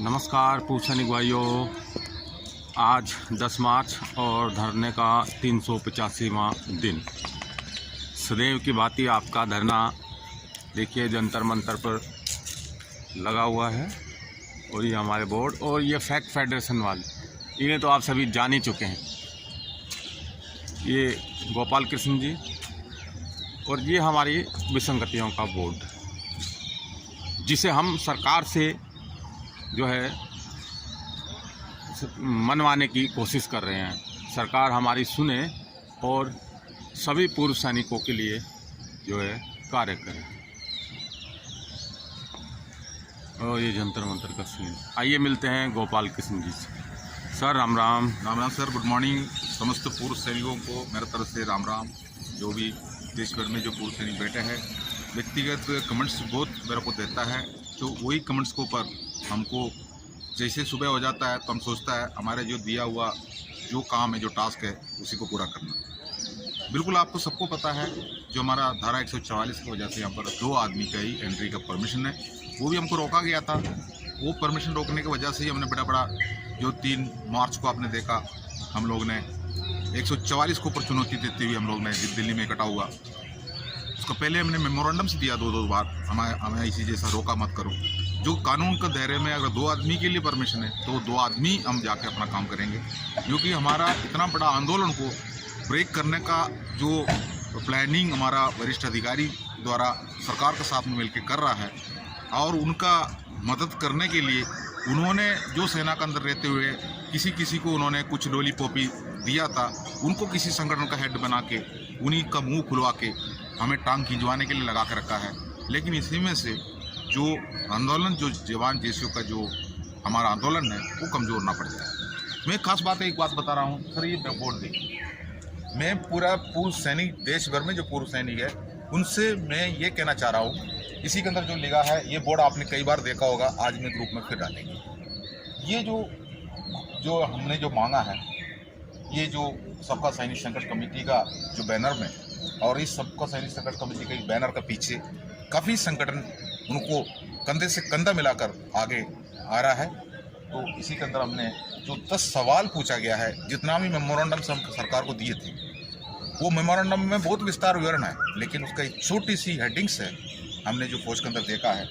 नमस्कार पूर्व सैनिक भाइयों, आज 10 मार्च और धरने का 385वां दिन। सदैव की भांति आपका धरना देखिए जंतर मंतर पर लगा हुआ है। और ये हमारे बोर्ड और ये फैक्ट फेडरेशन वाले, इन्हें तो आप सभी जान ही चुके हैं। ये गोपाल कृष्ण जी और ये हमारी विसंगतियों का बोर्ड, जिसे हम सरकार से जो है मनवाने की कोशिश कर रहे हैं। सरकार हमारी सुने और सभी पूर्व सैनिकों के लिए जो है कार्य करे। और ये जंतर मंतर का सीन। आइए मिलते हैं गोपाल कृष्ण जी से। Sir Ram Ram. Ram Ram sir, good morning. समस्त पूर्व सैनिकों को मेरे तरफ से राम राम। जो भी देश भर में जो पूर्व सैनिक बैठे हैं, व्यक्तिगत कमेंट्स बहुत मेरे को देता है, तो वही कमेंट्स को पर हमको जैसे सुबह हो जाता है तो हम सोचता है हमारे जो दिया हुआ जो काम है, जो टास्क है, उसी को पूरा करना। बिल्कुल आपको सबको पता है, जो हमारा धारा 144 की वजह से यहाँ पर 2 आदमी का ही एंट्री का परमिशन है, वो भी हमको रोका गया था। वो परमिशन रोकने की वजह से ही हमने बड़ा जो 3 मार्च को आपने देखा, हम लोग ने 144 को ऊपर चुनौती देते हुए हम लोग ने दिल्ली में इकट्ठा हुआ। उसका पहले हमने मेमोरेंडम से दिया 2 बार, हमें इसी जैसा रोका मत करो। जो कानून के दायरे में अगर 2 आदमी के लिए परमिशन है तो 2 आदमी हम जाके अपना काम करेंगे, क्योंकि हमारा इतना बड़ा आंदोलन को ब्रेक करने का जो प्लानिंग हमारा वरिष्ठ अधिकारी द्वारा सरकार के साथ में मिलकर कर रहा है, और उनका मदद करने के लिए उन्होंने जो सेना के अंदर रहते हुए किसी को उन्होंने कुछ लॉलीपॉपी दिया था, उनको किसी संगठन का हेड बना के उन्हीं का मुंह खुलवा के हमें टांग खिंचवाने के लिए लगा कर रखा है। लेकिन इसी में से जो आंदोलन, जो जवान जेसीओ का जो हमारा आंदोलन है, वो कमज़ोर ना पड़ जाए। मैं खास बात एक बात बता रहा हूँ सर, ये बोर्ड देखिए, मैं पूरा पूर्व सैनिक देश भर में जो पूर्व सैनिक है उनसे मैं ये कहना चाह रहा हूँ, इसी के अंदर जो लिखा है, ये बोर्ड आपने कई बार देखा होगा, आज मैं ग्रुप में फिर डालेंगे। ये जो हमने जो मांगा है, ये जो सबका सैनिक संघर्ष कमेटी का जो बैनर में, और इस सबका सैनिक संघर्ष कमेटी के बैनर का पीछे काफ़ी संगठन उनको कंधे से कंधा मिलाकर आगे आ रहा है। तो इसी के अंदर हमने जो 10 सवाल पूछा गया है, जितना भी मेमोरेंडम से हम सरकार को दिए थे, वो मेमोरेंडम में बहुत विस्तार विवरण है, लेकिन उसका एक छोटी सी हेडिंग्स है। हमने जो फौज के अंदर देखा है,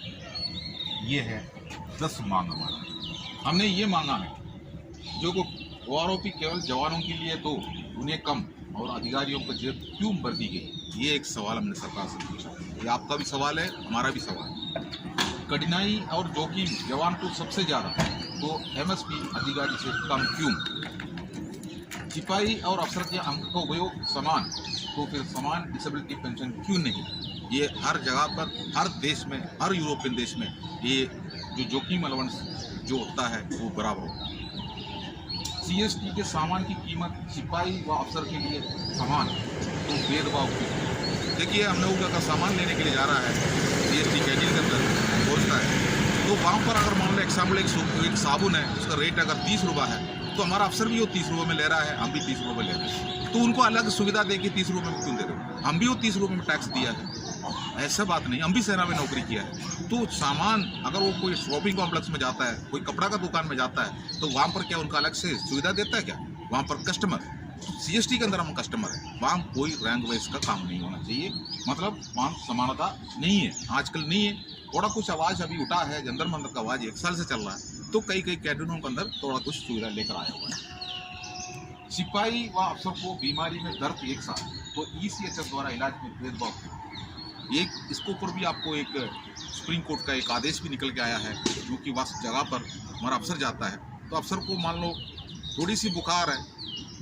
ये है 10 मांग हमारा। हमने ये मांगा है, जो ओआरओपी केवल जवानों के लिए तो उन्हें कम और अधिकारियों को जेब क्यों भर दी गई, ये एक सवाल हमने सरकार से पूछा। ये आपका भी सवाल है, हमारा भी सवाल है। कठिनाई और जोखिम जवान को सबसे ज़्यादा, तो एमएसपी अधिकारी से कम क्यों? सिपाही और अफसर के अंक का उपयोग समान, तो फिर समान डिसेबिलिटी पेंशन क्यों नहीं? ये हर जगह पर, हर देश में, हर यूरोपियन देश में ये जो जोखिम अलाउंस जो होता है वो बराबर होता है। सीएसटी के सामान की कीमत सिपाही व अफसर के लिए समान, तो भेदभाव क्यों? देखिए, हम लोग अगर सामान लेने के लिए जा रहा है, सीएसटी कैंटीन के अंदर पहुँचता है, तो वहाँ पर अगर मान लो एग्जाम्पल एक साबुन है, उसका रेट अगर 30 रुपये है, तो हमारा अफसर भी वो 30 रुपये में ले रहा है, हम भी 30 रुपये में ले रहे हैं, तो उनको अलग सुविधा दे के 30 रुपये में क्यों दे रहे हो? हम भी वो 30 रुपये में टैक्स दिया है, ऐसा बात नहीं, हम भी सेना में नौकरी किया है। तो सामान अगर वो कोई शॉपिंग कॉम्प्लेक्स में जाता है, कोई कपड़ा का दुकान में जाता है, तो वहाँ पर क्या उनका अलग से सुविधा देता है क्या? वहाँ पर कस्टमर, सीएसटी के अंदर हम कस्टमर है, वहाँ कोई रैंक वाइज का काम नहीं होना चाहिए, मतलब वहाँ समानता नहीं है, आजकल नहीं है। थोड़ा कुछ आवाज़ अभी उठा है, जंतर मंतर का आवाज़ 1 साल से चल रहा है, तो कई कैंटीनों के अंदर थोड़ा कुछ सुविधा लेकर आया हुआ है। सिपाही व अफसर को बीमारी में दर्द एक साथ, तो ईसीएचएस द्वारा इलाज में भेदभाव, एक इसके ऊपर भी आपको एक सुप्रीम कोर्ट का एक आदेश भी निकल के आया है, जो कि वह जगह पर हमारा अफसर जाता है, तो अफसर को मान लो थोड़ी सी बुखार है,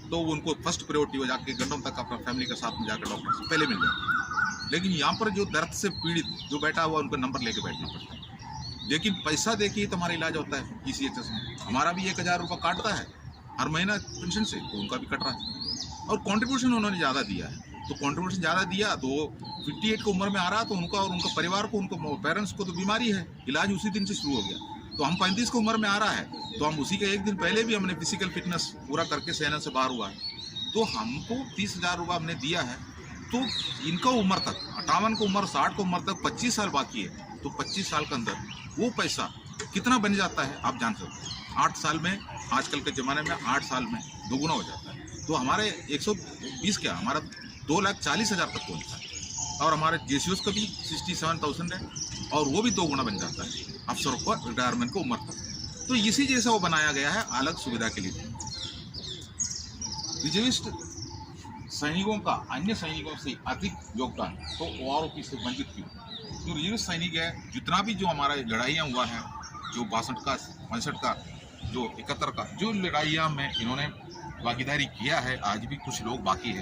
तो उनको फर्स्ट प्रायोरिटी हो जाके घंटों तक अपना फैमिली के साथ में जाकर डॉक्टर से पहले मिल जाए। लेकिन यहाँ पर जो दर्द से पीड़ित जो बैठा हुआ, उनका नंबर लेके बैठना पड़ता है, लेकिन पैसा देखिए तो हमारा इलाज होता है ईसीएचएस में। हमारा भी 1000 रुपये काटता है हर महीना पेंशन से, तो उनका भी कट रहा है। और कॉन्ट्रीब्यूशन उन्होंने ज़्यादा दिया है, तो कॉन्ट्रीब्यूशन ज़्यादा दिया तो 58 की उम्र में आ रहा, तो उनका और उनका परिवार को, उनको पेरेंट्स को तो बीमारी है, इलाज उसी दिन से शुरू हो गया। तो हम 35 की उम्र में आ रहा है, तो हम उसी के 1 दिन पहले भी हमने फिजिकल फिटनेस पूरा करके सेना से बाहर हुआ है, तो हमको 30,000 रुपये हमने दिया है। तो इनका उम्र तक 58 की उम्र, 60 की उम्र तक 25 साल बाकी है, तो 25 साल के अंदर वो पैसा कितना बन जाता है आप जान सकते हैं। 8 साल में, आजकल के ज़माने में 8 साल में दोगुना हो जाता है। तो हमारे 120 क्या, हमारा 2,40,000 तक पहुँचता है। और हमारे JCOs का भी 67,000 है, और वो भी 2 गुना बन जाता है अफसरों को रिटायरमेंट को उम्र तक। तो इसी जैसा वो बनाया गया है अलग सुविधा के लिए। रिजर्विस्ट सैनिकों का अन्य सैनिकों से अधिक योगदान तो OROP से वंचित क्यों? जो रिजर्विस्ट सैनिक है, जितना भी जो हमारा लड़ाइयाँ हुआ है, जो 62 का, 65 का, जो 71 का, जो लड़ाइयाँ में इन्होंने भागीदारी किया है, आज भी कुछ लोग बाकी है,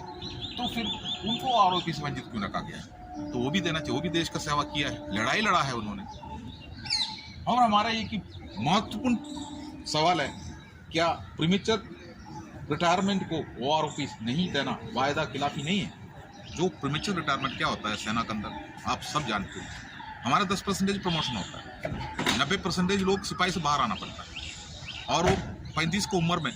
तो फिर उनको OROP से वंचित क्यों रखा गया है? तो वो भी देना चाहिए। वो भी देश का सेवा किया है, लड़ाई लड़ा है उन्होंने। और हमारा ये कि महत्वपूर्ण सवाल है, क्या प्रीमेच्योर रिटायरमेंट को OROP नहीं देना वायदा खिलाफी नहीं है? जो प्रीमेच्योर रिटायरमेंट क्या होता है सेना के अंदर आप सब जानते हैं। हमारा 10% प्रमोशन होता है, 90% लोग सिपाही से बाहर आना पड़ता है, और वो 35 की उम्र में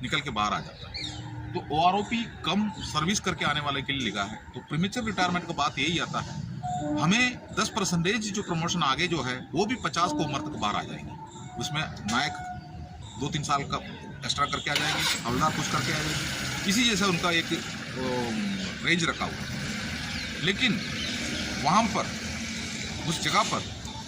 निकल के बाहर आ जाता है। तो OROP कम सर्विस करके आने वाले के लिए लिखा है। तो प्रीमेच्योर रिटायरमेंट का बात यही आता है, हमें 10% जो प्रमोशन आगे जो है वो भी 50 की उम्र तक बाहर आ जाएंगे। उसमें नायक 2-3 साल का एक्स्ट्रा करके आ जाएंगे, हवलदार कुछ करके आ जाएंगे। इसी जैसा उनका एक रेंज रखा हुआ है। लेकिन वहाँ पर, उस जगह पर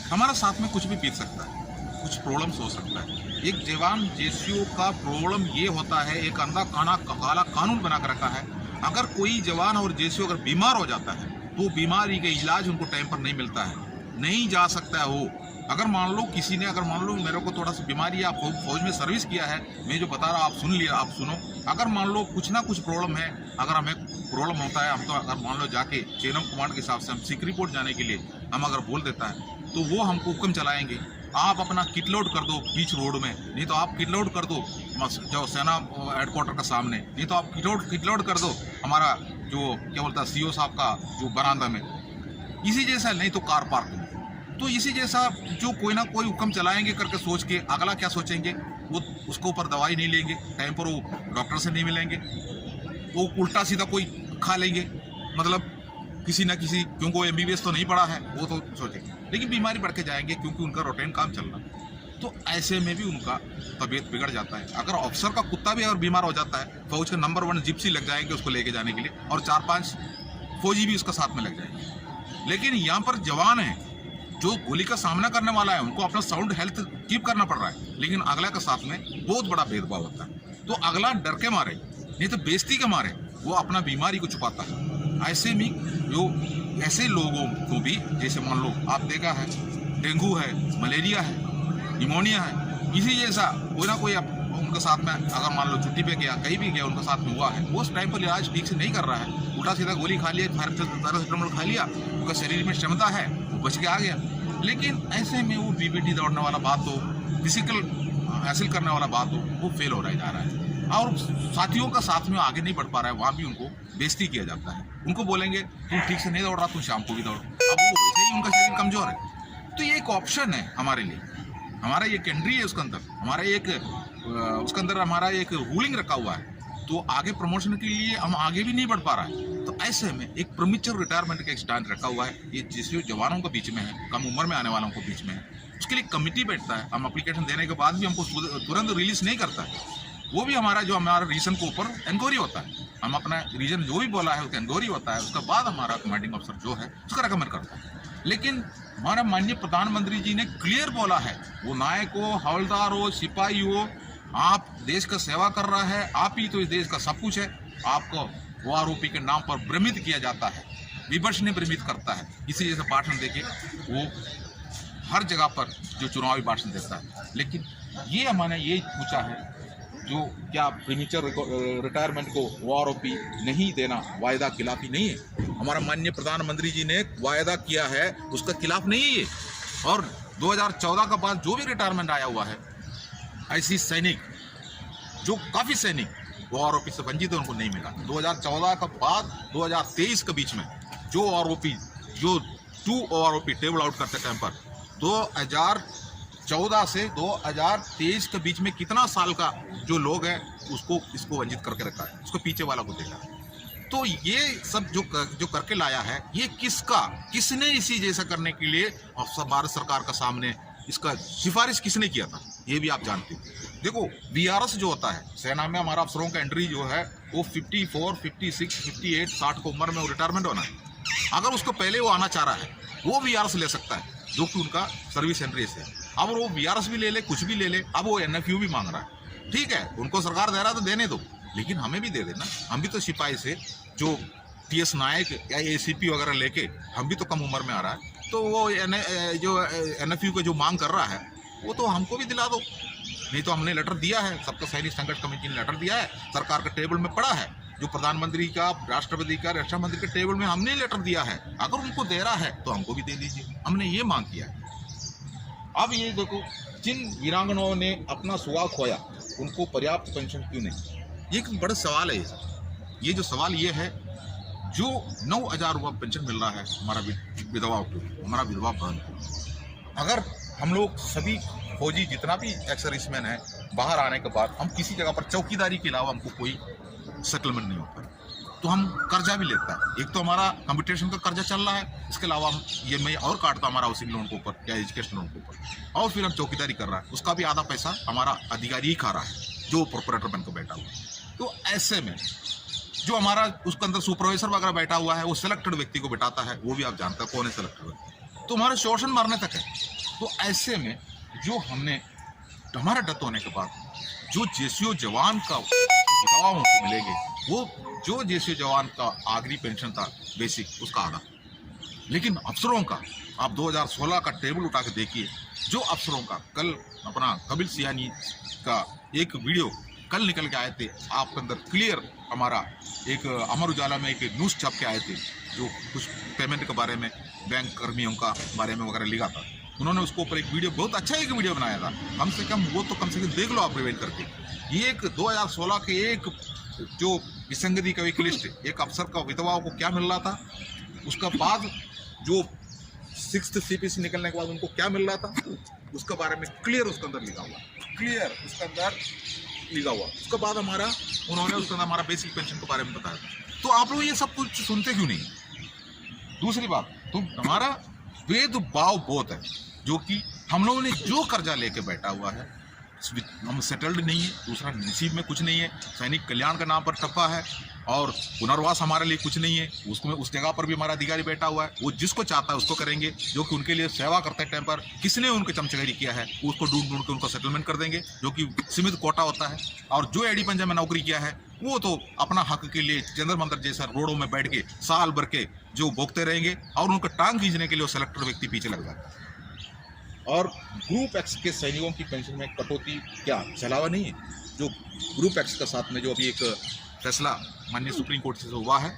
हमारा साथ में कुछ भी बीत सकता है, कुछ प्रॉब्लम्स हो सकता है। एक जवान JCO का प्रॉब्लम ये होता है, एक अंधा काला कानून बना कर रखा है। अगर कोई जवान और JCO अगर बीमार हो जाता है तो बीमारी का इलाज उनको टाइम पर नहीं मिलता है, नहीं जा सकता है वो। अगर मान लो किसी ने, अगर मान लो मेरे को थोड़ा सा बीमारी है, फौज में सर्विस किया है, मैं जो बता रहा आप सुन लिया, आप सुनो। अगर मान लो कुछ ना कुछ प्रॉब्लम है, अगर हमें प्रॉब्लम होता है, हम तो अगर मान लो जाके चेन ऑफ कमांड के हिसाब से हम सिक रिपोर्ट जाने के लिए हम अगर बोल देता है, तो वो हमको हुक्म चलाएंगे, आप अपना किट लोड कर दो बीच रोड में, नहीं तो आप किट लोड कर दो जो सेना हेडक्वार्टर का सामने, नहीं तो आप किट लोड कर दो हमारा जो क्या बोलता है CO साहब का जो बरामदा में, इसी जैसा, नहीं तो कार पार्क में। तो इसी जैसा जो कोई ना कोई हुक्म चलाएंगे करके सोच के अगला क्या सोचेंगे, वो उसको ऊपर दवाई नहीं लेंगे, टाइम पर वो डॉक्टर से नहीं मिलेंगे, वो उल्टा सीधा कोई खा लेंगे, मतलब किसी ना किसी, क्योंकि वो MBBS तो नहीं पढ़ा है, वो तो सोचेंगे, लेकिन बीमारी बढ़ के जाएंगे क्योंकि उनका रूटीन काम चल रहा है। तो ऐसे में भी उनका तबीयत बिगड़ जाता है। अगर अफसर का कुत्ता भी अगर बीमार हो जाता है, फौज के नंबर 1 जिप्सी लग जाएंगे उसको लेके जाने के लिए, और 4-5 फौजी भी उसका साथ में लग जाएंगे। लेकिन यहाँ पर जवान है जो गोली का सामना करने वाला है, उनको अपना साउंड हेल्थ कीप करना पड़ रहा है, लेकिन अगला के साथ में बहुत बड़ा भेदभाव होता है। तो अगला डर के मारे, नहीं तो बेइज्जती के मारे वो अपना बीमारी को छुपाता है। ऐसे में जो ऐसे लोगों को भी, जैसे मान लो आप देखा है डेंगू है, मलेरिया है, निमोनिया है, इसी जैसा कोई ना कोई उनके साथ में अगर मान लो छुट्टी पे गया, कहीं भी गया, उनके साथ में हुआ है, वो उस टाइम पर इलाज ठीक से नहीं कर रहा है, उल्टा सीधा गोली खा लिया, पैरासिटामोल खा लिया, उनका शरीर में क्षमता है, वो बच के आ गया। लेकिन ऐसे में वो BBT दौड़ने वाला बात हो, फिजिकल हासिल करने वाला बात हो, वो फेल हो रहा जा रहा है, और साथियों का साथ में आगे नहीं बढ़ पा रहा है, वहाँ भी उनको बेइज्जती किया जाता है। उनको बोलेंगे तुम ठीक से नहीं दौड़ रहा, तुम शाम को भी दौड़, अब वो वैसे ही उनका शरीर कमजोर है। तो ये एक ऑप्शन है हमारे लिए, हमारा ये कैंट्री है, उसके अंदर हमारा एक उसके अंदर हमारा एक रूलिंग रखा हुआ है, तो आगे प्रमोशन के लिए हम आगे भी नहीं बढ़ पा रहा है। तो ऐसे में एक प्रीमेच्योर रिटायरमेंट का एक स्टैंड रखा हुआ है, ये JCO जवानों के बीच में है, कम उम्र में आने वालों के बीच में है। उसके लिए कमिटी बैठता है, हम एप्लीकेशन देने के बाद भी हमको तुरंत रिलीज नहीं करता है, वो भी हमारा जो हमारा रीजन के ऊपर इंक्वायरी होता है, हम अपना रीजन जो भी बोला है उसका इंक्वायरी होता है, उसके बाद हमारा कमांडिंग अफसर जो है उसका रिकमेंड करता है। लेकिन हमारा माननीय प्रधानमंत्री जी ने क्लियर बोला है, वो नायक हो, हवलदार हो, सिपाही हो, आप देश का सेवा कर रहा है, आप ही तो इस देश का सब कुछ है। आपको OROP के नाम पर भ्रमित किया जाता है, विपक्ष ने भ्रमित करता है, इसी जैसे भाषण देके वो हर जगह पर जो चुनावी भाषण देता है। लेकिन ये हमने ये पूछा है, जो क्या प्रीमेच्योर रिटायरमेंट को OROP नहीं देना वायदा खिलाफी नहीं है? हमारा माननीय प्रधानमंत्री जी ने वायदा किया है, उसका खिलाफ नहीं है ये। और 2014 का बाद जो भी रिटायरमेंट आया हुआ है, ऐसी सैनिक जो काफ़ी सैनिक OROP से वंचित है, उनको नहीं मिला। 2014 का बाद 2023 के बीच में जो OROP, जो 2 OROP टेबल आउट करते टाइम पर 2014 से 2023 के बीच में कितना साल का जो लोग हैं उसको इसको वंचित करके रखा है, उसको पीछे वाला को देखा है। तो ये सब जो करके लाया है, ये किसने इसी जैसा करने के लिए भारत सरकार का सामने इसका सिफारिश किसने किया था, ये भी आप जानते हो। देखो VRS जो होता है सेना में, हमारा अफसरों का एंट्री जो है वो 54, 56, 58, 60 को उम्र में वो रिटायरमेंट होना है। अगर उसको पहले वो आना चाह रहा है वो VRS ले सकता है, जो कि उनका सर्विस एंट्री है। अब वो VRS भी ले ले, कुछ भी ले ले, अब वो NFU भी मांग रहा है। ठीक है, उनको सरकार दे रहा है तो देने दो, लेकिन हमें भी दे देना। हम भी तो सिपाही से जो TS नायक या ACP वगैरह लेके हम भी तो कम उम्र में आ रहा है, तो वो जो NFU को जो मांग कर रहा है वो तो हमको भी दिला दो। नहीं तो हमने लेटर दिया है, सबका सैनिक संघर्ष कमेटी ने लेटर दिया है, सरकार के टेबल में पड़ा है, जो प्रधानमंत्री का, राष्ट्रपति का, रक्षा मंत्री के टेबल में हमने लेटर दिया है। अगर उनको दे रहा है तो हमको भी दे दीजिए, हमने ये मांग किया है। अब ये देखो, जिन वीरांगनाओं ने अपना सुहाग खोया उनको पर्याप्त पेंशन क्यों नहीं, ये एक बड़ा सवाल है। ये जो सवाल ये है, जो 9,000 रुपये पेंशन मिल रहा है हमारा विधवाओं को, हमारा विधवा बहन को, अगर हम लोग सभी फौजी जितना भी एक्स सर्विसमैन है, बाहर आने के बाद हम किसी जगह पर चौकीदारी के अलावा हमको कोई सेटलमेंट नहीं होता, तो हम कर्जा भी लेता है। एक तो हमारा कंपटीशन का कर्जा चल रहा है, इसके अलावा हम EMI और काटता हमारा हाउसिंग लोन के ऊपर या एजुकेशन लोन के ऊपर, और फिर हम चौकीदारी कर रहा है, उसका भी आधा पैसा हमारा अधिकारी ही खा रहा है, जो प्रोपरेटर बनकर बैठा हुआ है। तो ऐसे में जो हमारा उसके अंदर सुपरवाइजर वगैरह बैठा हुआ है, वो सिलेक्टेड व्यक्ति को बैठाता है, वो भी आप जानते हैं कौन है सिलेक्टेड, तो हमारे शोषण मारने तक है। तो ऐसे में जो हमने हमारा डेथ होने के बाद जो JCO जवान का विधवाओं को मिलेंगे, वो जो JCO जवान का आखिरी पेंशन था बेसिक, उसका आधा। लेकिन अफसरों का आप 2016 का टेबल उठा के देखिए, जो अफसरों का कल अपना कपिल सियानी का एक वीडियो कल निकल के आए थे, आपके अंदर क्लियर हमारा एक अमर उजाला में एक न्यूज़ छप के आए थे, जो कुछ पेमेंट के बारे में, बैंक कर्मियों का बारे में वगैरह लिखा था। उन्होंने उसको ऊपर एक वीडियो, बहुत अच्छा एक वीडियो बनाया था, कम से कम वो तो कम से कम देख लो आप रिवाइंड करके। ये एक 2016 के एक जो विसंगति का एक लिस्ट, एक अफसर का विधवाओं को क्या मिल रहा था, उसका बाद जो 6th CPC निकलने के बाद उनको क्या मिल रहा था, उसके बारे में क्लियर उसके अंदर लिखा हुआ, क्लियर उसके अंदर लिखा हुआ। उसके बाद हमारा उन्होंने उसके अंदर हमारा बेसिक पेंशन के बारे में बताया। तो आप लोग ये सब कुछ सुनते क्यों नहीं? दूसरी बात, तो हमारा भेदभाव बहुत है, जो कि हम लोगों ने जो कर्जा लेके बैठा हुआ है, हम सेटल्ड नहीं है, दूसरा नसीब में कुछ नहीं है, सैनिक कल्याण के नाम पर ठप्पा है, और पुनर्वास हमारे लिए कुछ नहीं है, उसमें उस जगह पर भी हमारा अधिकारी बैठा हुआ है, वो जिसको चाहता है उसको करेंगे, जो कि उनके लिए सेवा करते हैं टाइम पर किसने उनके चमचगिरी किया है उसको ढूंढ ढूंढ के उनको सेटलमेंट कर देंगे, जो कि सीमित कोटा होता है। और जो एडी पंजा में नौकरी किया है वो तो अपना हक के लिए चंद्र मंदिर जैसा रोडों में बैठ के साल भर के जो भोगते रहेंगे, और उनका टांग खींचने के लिए वो सेलेक्टर व्यक्ति पीछे लग जाता है। और ग्रुप एक्स के सैनिकों की पेंशन में कटौती क्या चलावा नहीं है? जो ग्रुप एक्स के साथ में जो अभी एक फैसला माननीय सुप्रीम कोर्ट से हुआ है,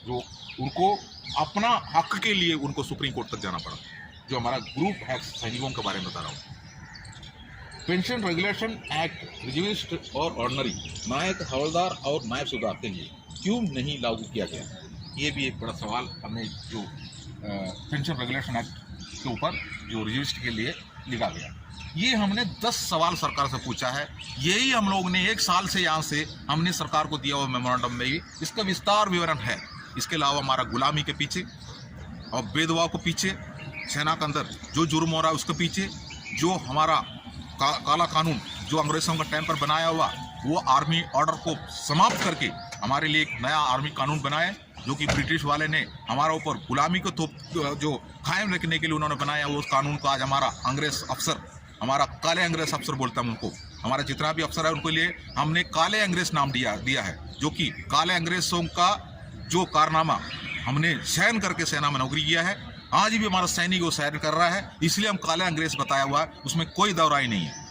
जो उनको अपना हक के लिए उनको सुप्रीम कोर्ट तक जाना पड़ा, जो हमारा ग्रुप एक्स सैनिकों के बारे में बता रहा हूँ। पेंशन रेगुलेशन एक्ट रिजर्विस्ट और ऑर्डनरी नायक, हवलदार और नायब सुधार के लिए क्यों नहीं लागू किया गया? ये भी एक बड़ा सवाल हमने जो पेंशन रेगुलेशन एक्ट के ऊपर जो रिजर्विस्ट के लिए लिखा गया, ये हमने 10 सवाल सरकार से पूछा है। यही हम लोग ने 1 साल से यहाँ से हमने सरकार को दिया हुआ मेमोरेंडम में भी इसका विस्तार विवरण है। इसके अलावा हमारा गुलामी के पीछे और भेदभाव के पीछे, सेना के अंदर जो जुर्म हो रहा है उसके पीछे, जो हमारा काला कानून जो अंग्रेजों का टाइम पर बनाया हुआ, वो आर्मी ऑर्डर को समाप्त करके हमारे लिए एक नया आर्मी कानून बनाए, जो कि ब्रिटिश वाले ने हमारा ऊपर गुलामी को जो कायम रखने के लिए उन्होंने बनाया, वो उस कानून को आज हमारा अंग्रेज अफसर, हमारा काले अंग्रेज अफसर बोलता है उनको, हमारा जितना भी अफसर है उनके लिए हमने काले अंग्रेज नाम दिया है, जो कि काले अंग्रेजों का जो कारनामा हमने सहन करके सेना में नौकरी किया है, आज भी हमारा सैनिक वो सहन कर रहा है, इसलिए हम काले अंग्रेज बताया हुआ है, उसमें कोई दौराई नहीं है।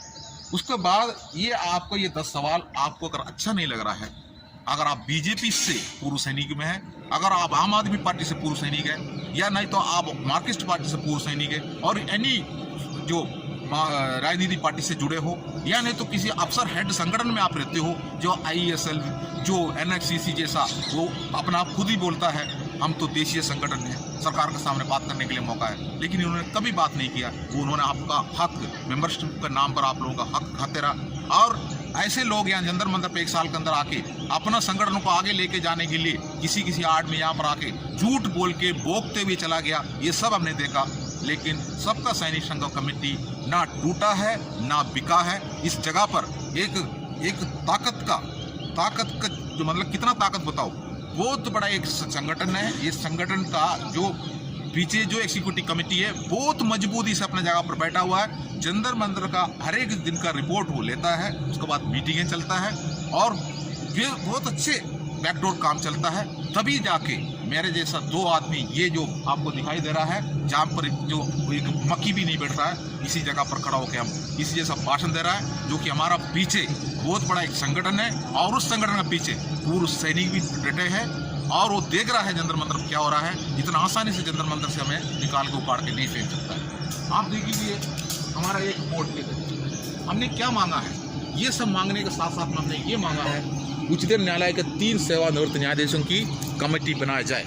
उसके बाद ये आपको ये 10 सवाल आपको अगर अच्छा नहीं लग रहा है, अगर आप बीजेपी से पूर्व सैनिक में हैं, अगर आप आम आदमी पार्टी से पूर्व सैनिक हैं, या नहीं तो आप मार्क्सिस्ट पार्टी से पूर्व सैनिक हैं, और एनी जो राजनीतिक पार्टी से जुड़े हो, या नहीं तो किसी अफसर हेड संगठन में आप रहते हो, जो ISL, जो NFCC जैसा वो अपना आप खुद ही बोलता है हम तो देशीय संगठन है, सरकार के सामने बात करने के लिए मौका है, लेकिन इन्होंने कभी बात नहीं किया। वो उन्होंने आपका हक, मेंबरशिप के नाम पर आप लोगों का हक खाते रहा, और ऐसे लोग यहाँ जंतर मंतर पे 1 साल के अंदर आके अपना संगठनों को आगे लेके जाने के लिए किसी आड़ में यहाँ पर आके झूठ बोल के बोकते हुए चला गया, ये सब हमने देखा। लेकिन सबका सैनिक संघ कमेटी ना टूटा है ना बिका है। इस जगह पर एक ताकत का जो मतलब कितना ताकत बताओ, बहुत बड़ा एक संगठन है। ये संगठन का जो पीछे जो एग्जीक्यूटिव कमेटी है बहुत मजबूती से अपने जगह पर बैठा हुआ है। जंतर मंतर का हर एक दिन का रिपोर्ट वो लेता है, उसके बाद मीटिंगें चलता है और ये बहुत अच्छे बैकडोर काम चलता है। तभी जाके मेरे जैसा दो आदमी, ये जो आपको दिखाई दे रहा है जहाँ पर जो एक मक्खी भी नहीं बैठ रहा है, इसी जगह पर खड़ा होकर हम इसी जैसा भाषण दे रहा है, जो कि हमारा पीछे बहुत बड़ा एक संगठन है और उस संगठन के पीछे पूर्व सैनिक भी डटे हैं और वो देख रहा है जंतर मंतर क्या हो रहा है। इतना आसानी से जंतर मंतर से हमें निकाल के उखाड़ के नहीं फेंक सकता है। आप देखिए हमारा एक वोट के हमने क्या मांगा है, ये सब मांगने के साथ साथ में हमने ये मांगा है उच्चतम न्यायालय के 3 सेवानिवृत्त न्यायाधीशों की कमेटी बनाया जाए,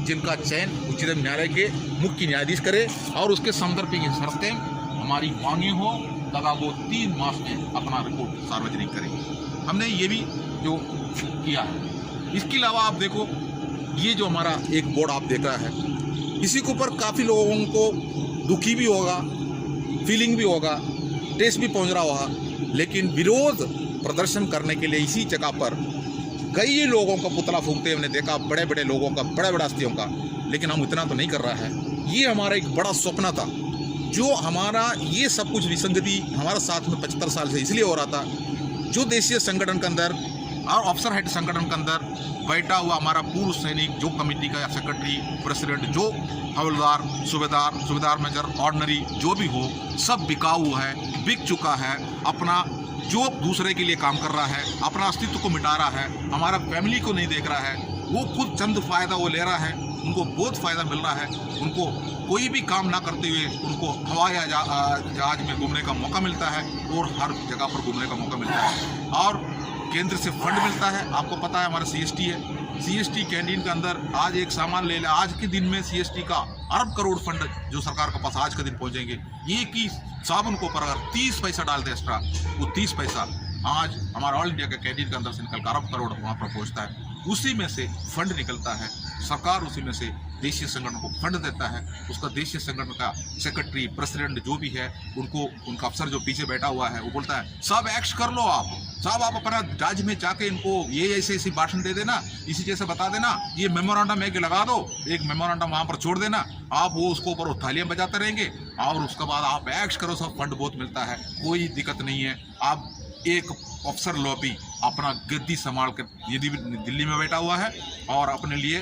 जिनका चयन उच्चतम न्यायालय के मुख्य न्यायाधीश करे और उसके संदर्भ की शर्तें हमारी मांगी हो, तब वो 3 मास में अपना रिपोर्ट सार्वजनिक करेंगे। हमने ये भी जो किया है। इसके अलावा आप देखो, ये जो हमारा एक बोर्ड आप देख रहा है, इसी के ऊपर काफ़ी लोगों को दुखी भी होगा, फीलिंग भी होगा, टेस्ट भी पहुंच रहा होगा, लेकिन विरोध प्रदर्शन करने के लिए इसी जगह पर कई लोगों का पुतला फूंकते हमने देखा, बड़े बड़े लोगों का, बड़े बड़े हस्तियों का, लेकिन हम इतना तो नहीं कर रहा है। ये हमारा एक बड़ा स्वप्न था, जो हमारा ये सब कुछ विसंगति हमारे साथ में 75 साल से इसलिए हो रहा था। जो देशीय संगठन के अंदर और अफसर हेड संगठन के अंदर बैठा हुआ हमारा पूर्व सैनिक, जो कमेटी का सेक्रेटरी, प्रेसिडेंट, जो हवलदार, सूबेदार मेजर, ऑर्डिनरी जो भी हो, सब बिकाऊ है, बिक चुका है। अपना जो दूसरे के लिए काम कर रहा है, अपना अस्तित्व को मिटा रहा है, हमारा फैमिली को नहीं देख रहा है, वो खुद चंद फायदा वो ले रहा है, उनको बहुत फ़ायदा मिल रहा है। उनको कोई भी काम ना करते हुए उनको हवाई जहाज में घूमने का मौका मिलता है और हर जगह पर घूमने का मौका मिलता है और केंद्र से फंड मिलता है। आपको पता है हमारा CST है, CST कैंटीन के अंदर आज एक सामान ले ले, आज के दिन में CST का अरब करोड़ फंड जो सरकार के पास आज के दिन पहुंचेंगे। ये कि साबुन को ऊपर अगर 30 पैसा डालते एक्स्ट्रा, वो 30 पैसा आज हमारा ऑल इंडिया के कैंटीन के अंदर से निकल कर अरब करोड़ वहाँ पर पहुँचता है। उसी में से फंड निकलता है, सरकार उसी में से देशीय संगठन को फंड देता है। उसका देशीय संगठन का सेक्रेटरी, प्रेसिडेंट जो भी है, उनका अफसर जो पीछे बैठा हुआ है, वो बोलता है साहब एक्ट कर लो, आप अपना राज्य में जाके इनको ये ऐसे भाषण दे देना, इसी जैसे बता देना, ये मेमोरेंडम एक लगा दो, एक मेमोरेंडम वहाँ पर छोड़ देना, आप वो उसको ऊपर थालियां बजाते रहेंगे और उसके बाद आप एक्ट करो, सब फंड बहुत मिलता है, कोई दिक्कत नहीं है। आप एक अफसर लॉबी अपना गद्दी संभाल कर यदि दिल्ली में बैठा हुआ है और अपने लिए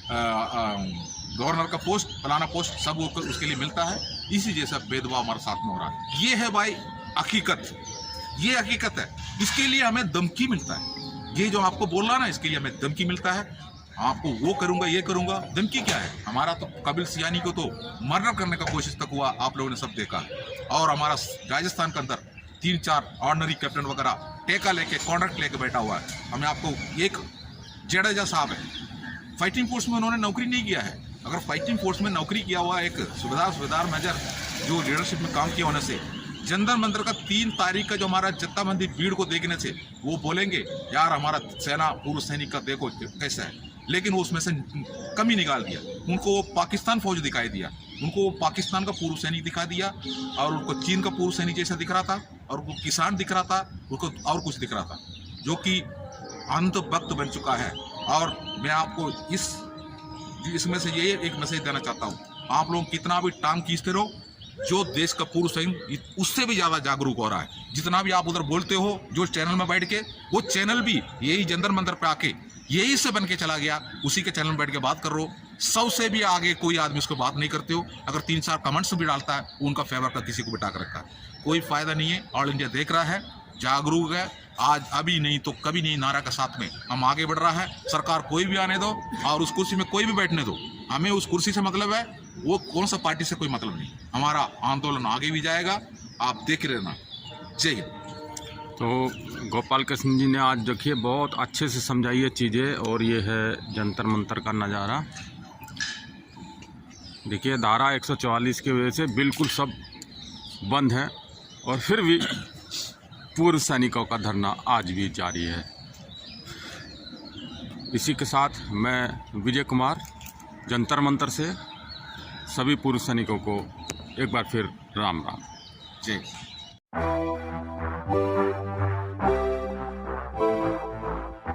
गवर्नर का पोस्ट, फलाना पोस्ट सब उसके लिए मिलता है, इसी जैसा भेदभाव हमारे साथ में हो रहा है। ये है भाई हकीकत, ये हकीकत है। इसके लिए हमें धमकी मिलता है, ये जो आपको बोल रहा ना, इसके लिए हमें धमकी मिलता है, आपको वो करूंगा, ये करूंगा। धमकी क्या है? हमारा तो कपिल सियानी को तो मर्डर करने का कोशिश तक हुआ, आप लोगों ने सब देखा। और हमारा राजस्थान के अंदर 3-4 ऑर्डिनरी कैप्टन वगैरह टेका लेके, कॉन्ट्रैक्ट लेके बैठा हुआ है। हमें आपको एक जडेजा साहब है, फाइटिंग फोर्स में उन्होंने नौकरी नहीं किया है। अगर फाइटिंग फोर्स में नौकरी किया हुआ एक सूबेदार मेजर जो लीडरशिप में काम किया होने से, जंतर मंतर का 3 तारीख का जो हमारा जत्थाबंदी भीड़ को देखने से वो बोलेंगे यार हमारा सेना पूर्व सैनिक का देखो कैसा है, लेकिन वो उसमें से कमी निकाल दिया। उनको वो पाकिस्तान फौज दिखाई दिया, उनको वो पाकिस्तान का पूर्व सैनिक दिखा दिया और उनको चीन का पूर्व सैनिक जैसा दिख रहा था और उनको किसान दिख रहा था, उनको और कुछ दिख रहा था, जो कि अंतभक्त बन चुका है। और मैं आपको इसमें से ये एक मैसेज देना चाहता हूँ, आप लोग कितना भी टांग खींचते रहो, जो देश का पूर्व सैनिक उससे भी ज़्यादा जागरूक हो रहा है। जितना भी आप उधर बोलते हो, जो चैनल में बैठ के, वो चैनल भी यही जंतर मंतर पे आके यही से बन के चला गया, उसी के चैनल में बैठ के बात कर रहे हो। 100 से भी आगे कोई आदमी उसको बात नहीं करते हो। अगर 3-4 कमेंट्स भी डालता है, उनका फेवर का किसी को बिठा कर रखा है, कोई फायदा नहीं है। ऑल इंडिया देख रहा है, जागरूक है, आज अभी नहीं तो कभी नहीं नारा के साथ में हम आगे बढ़ रहा है। सरकार कोई भी आने दो और उस कुर्सी में कोई भी बैठने दो, हमें उस कुर्सी से मतलब है, वो कौन सा पार्टी से कोई मतलब नहीं। हमारा आंदोलन आगे भी जाएगा, आप देख रहना। जय हिंद। तो गोपाल कृष्ण जी ने आज देखिए बहुत अच्छे से समझाई है चीज़ें, और ये है जंतर मंतर का नज़ारा। देखिए धारा 144 की वजह से बिल्कुल सब बंद है और फिर भी पूर्व सैनिकों का धरना आज भी जारी है। इसी के साथ मैं विजय कुमार जंतर मंतर से सभी पूर्व सैनिकों को एक बार फिर राम राम। जय